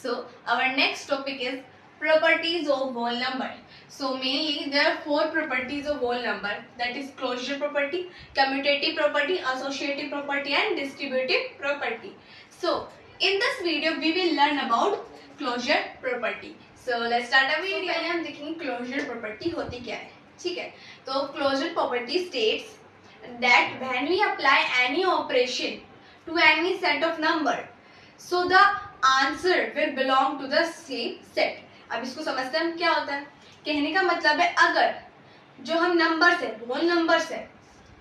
So our next topic is properties of whole number. So mainly there are four properties of whole number, that is closure property, commutative property, associative property and distributive property. So in this video we will learn about closure property. So let's start our video. पहले हम देखेंगे closure property होती क्या है, ठीक है। तो closure property states that when we apply any operation to any set of number, so the answer will belong to the same set. अब इसको समझते हैं हम क्या होता है। कहने का मतलब है अगर जो हम नंबर से होल नंबर से,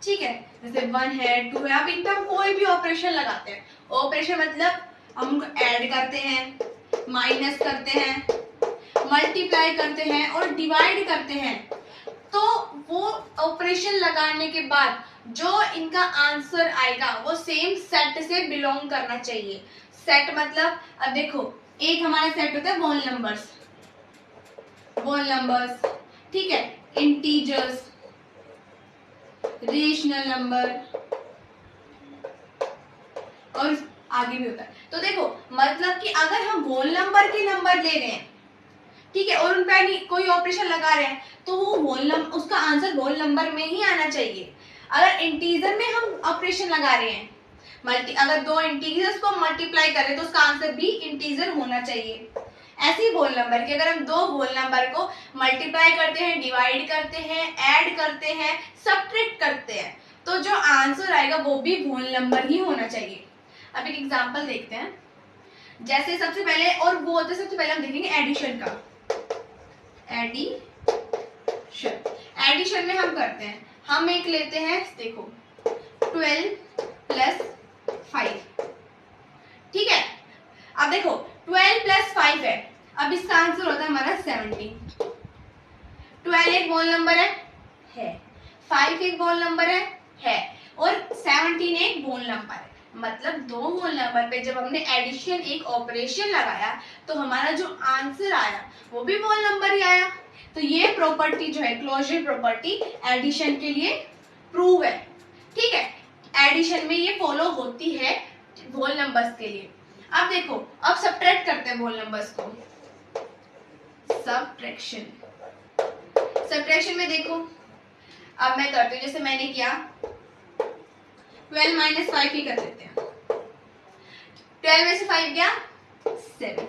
ठीक है, जैसे 1 है 2 है, अब इन पर हम कोई भी ऑपरेशन लगाते हैं। ऑपरेशन मतलब हम ऐड करते हैं, माइनस करते हैं, मल्टीप्लाई करते हैं और डिवाइड करते हैं, तो वो ऑपरेशन लगाने के बाद जो इनका आंसर आएगा वो सेम सेट से बिलोंग करना चाहिए। सेट मतलब अब देखो, एक हमारा सेट होता है होल नंबर्स, ठीक है, इंटीजर्स, रेशनल नंबर और आगे भी होता है। तो देखो मतलब कि अगर हम होल नंबर के नंबर ले रहे हैं, ठीक है, और उन पर कोई ऑपरेशन लगा रहे हैं, तो वो उसका आंसर होल नंबर में ही आना चाहिए। अगर इंटीजर में हम ऑपरेशन लगा रहे हैं, अगर दो इंटीजर्स को मल्टीप्लाई कर रहे हैं तो उसका आंसर भी इंटीजर होना चाहिए। ऐसे ही होल नंबर के अगर हम दो होल नंबर को मल्टीप्लाई करते हैं, डिवाइड करते हैं, ऐड करते हैं, सब्ट्रैक्ट करते हैं, तो जो आंसर आएगा वो भी होल नंबर ही होना चाहिए। अब एक एग्जांपल देखते हैं। जैसे सबसे पहले सबसे पहले हम देखेंगे एडिशन का। एडिशन में हम करते हैं, हम एक लेते हैं, देखो 12 प्लस 5, ठीक है। अब देखो 12 प्लस 5 है, अब इसका आंसर होता है हमारा 17। 12 एक होल नंबर है, 5 एक होल नंबर है और 17 एक होल नंबर है। मतलब दो होल नंबर पे जब हमने एडिशन एक ऑपरेशन लगाया तो हमारा जो आंसर आया वो भी होल नंबर ही आया। तो ये प्रॉपर्टी जो है क्लोजर प्रॉपर्टी एडिशन के लिए प्रूव है, ठीक है। एडिशन में ये फॉलो होती है होल नंबर्स के लिए। अब देखो, अब सब्ट्रैक्ट करते हैं होल नंबर्स को। सब्ट्रैक्शन में देखो, अब मैं करती हूँ, जैसे मैंने किया 12 माइनस 5 ही कर देते हैं। 12 में से 5 गया 7,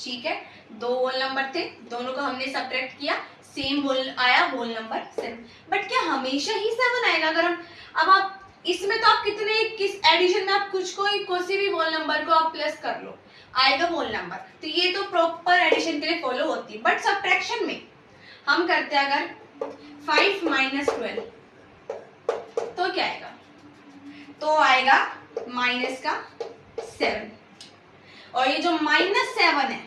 ठीक है। दो होल नंबर थे, दोनों को हमने सब्ट्रैक्ट किया, सेम होल आया, होल नंबर 7। बट क्या हमेशा ही 7 आएगा? अगर हम अब आप इसमें तो आप किस एडिशन में आप किसी भी होल नंबर को आप प्लस कर लो, आएगा होल नंबर। तो ये तो प्रॉपर एडिशन के लिए फॉलो होती है। बट सब्ट्रैक्शन में हम करते हैं, अगर 5 माइनस 12 तो क्या आएगा? तो आएगा माइनस का 7। और ये जो -7 है,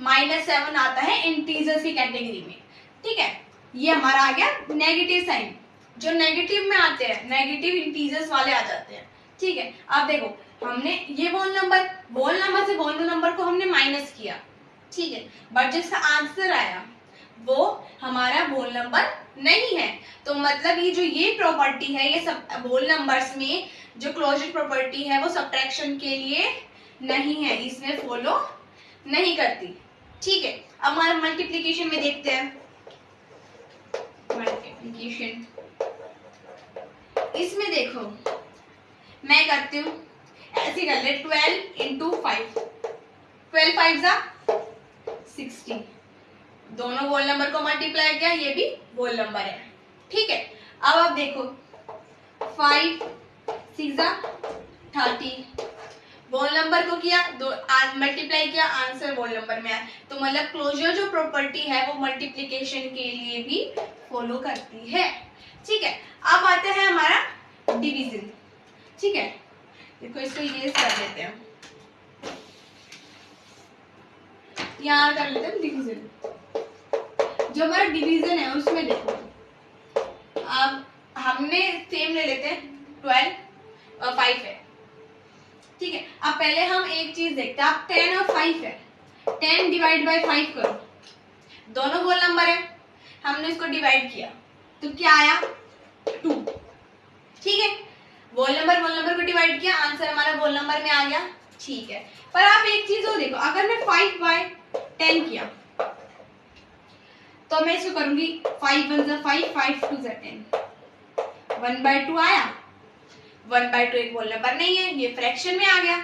-7 आता है इंटीजर्स की कैटेगरी में, ठीक है। ये हमारा आ गया नेगेटिव साइन, जो नेगेटिव में आते हैं, नेगेटिव इंटीजर्स वाले आ जाते हैं, ठीक है। अब देखो, हमने ये होल नंबर से होल नंबर को हमने माइनस किया, ठीक है, बट जिसका आंसर आया वो हमारा होल नंबर नहीं है। तो मतलब ये प्रॉपर्टी है, ये सब होल नंबर्स में जो क्लोजर प्रॉपर्टी है वो सब्ट्रैक्शन के लिए नहीं है, इसमें फॉलो नहीं करती, ठीक है। अब हमारे मल्टीप्लिकेशन में देखते हैं। मल्टीप्लिकेशन इसमें देखो, मैं करती हूँ ऐसे कर ले, 12 इंटू 5, 12 5 जा 60, दोनों होल नंबर को मल्टीप्लाई किया, ये भी होल नंबर है, ठीक है। अब आप देखो 5 6 जा 30, होल नंबर को किया, मल्टीप्लाई किया, आंसर होल नंबर में आया। तो मतलब क्लोजर जो प्रॉपर्टी है वो मल्टीप्लिकेशन के लिए भी फॉलो करती है, ठीक है। अब आता है हमारा डिवीजन, ठीक है। देखो इसको इरेज कर लेते हैं, यहाँ कर लेते हैं डिवीजन। जो हमारा डिवीजन है उसमें देखो, अब हमने सेम ले लेते हैं, 12 और 5 है, ठीक है। अब पहले हम एक चीज देखते हैं, अब 10 और 5 है, 10 डिवाइड बाय 5 करो, दोनों होल नंबर है, हमने इसको डिवाइड किया तो क्या आया 2, ठीक है। होल नंबर को डिवाइड किया, आंसर हमारा होल नंबर में आ गया ठीक है, पर आप एक चीज और देखो, अगर मैं 5/10 किया तो मैं इसको करूंगी 5 1 * 5 5 2 * 10 1/2 आया। 1/2 एक होल नंबर नहीं है, ये फ्रैक्शन में आ गया।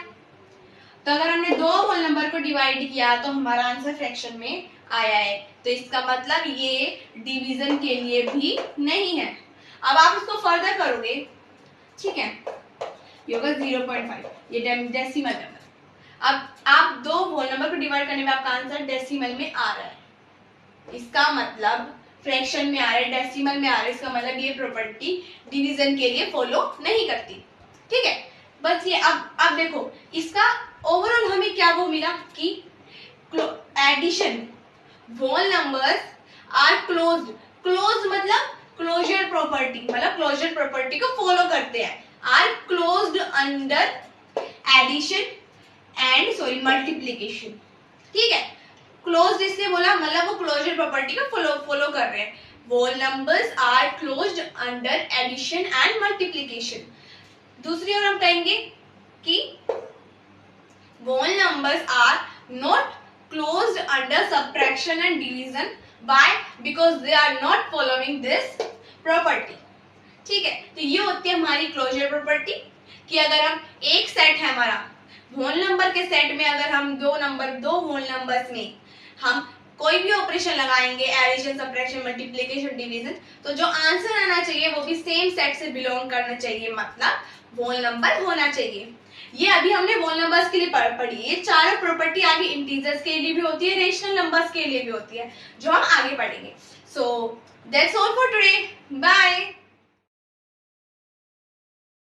तो अगर हमने दो होल नंबर को डिवाइड किया तो हमारा आंसर फ्रैक्शन में आया है, तो इसका मतलब ये डिवीजन के लिए भी नहीं है। अब आप इसको फर्दर करोगे, ठीक है, ये होगा 0.5, ये डेसिमल नंबर। अब आप दो होल नंबर को डिवाइड करने में आपका आंसर डेसिमल में आ रहा है, इसका मतलब फ्रैक्शन में आ रहा है, डेसिमल में आ रहा है, इसका मतलब ये प्रॉपर्टी डिवीजन के लिए फॉलो नहीं करती। ठीक है, बस ये अब देखो इसका ओवरऑल हमें क्या वो मिला कि addition whole numbers are closed. Closed मतलब क्लोजर प्रॉपर्टी, मतलब क्लोजर प्रॉपर्टी को फॉलो करते हैं, are closed under addition and multiplication. ठीक है, क्लोज्ड इसलिए बोला मतलब वो क्लोजर प्रॉपर्टी को फॉलो कर रहे हैं। Whole numbers are closed under addition and multiplication. दूसरी ओर हम कहेंगे कि whole numbers are not closed under subtraction and division by because they are not following this property. ठीक है, तो ये होती है हमारी क्लोजर प्रॉपर्टी कि अगर हम एक सेट है हमारा होल नंबर के सेट में, अगर हम दो होल नंबर्स में हम कोई भी ऑपरेशन लगाएंगे, एडिशन सब्ट्रैक्शन मल्टीप्लिकेशन डिवीजन, तो जो आंसर आना चाहिए वो भी सेम सेट से बिलोंग करना चाहिए, मतलब होल नंबर होना चाहिए। ये अभी हमने होल नंबर्स के लिए पढ़ी। ये चारों प्रॉपर्टी आगे इंटीजर्स के लिए भी होती है, रेशनल नंबर्स के लिए भी होती है, जो हम आगे पढ़ेंगे। So that's all for today, bye.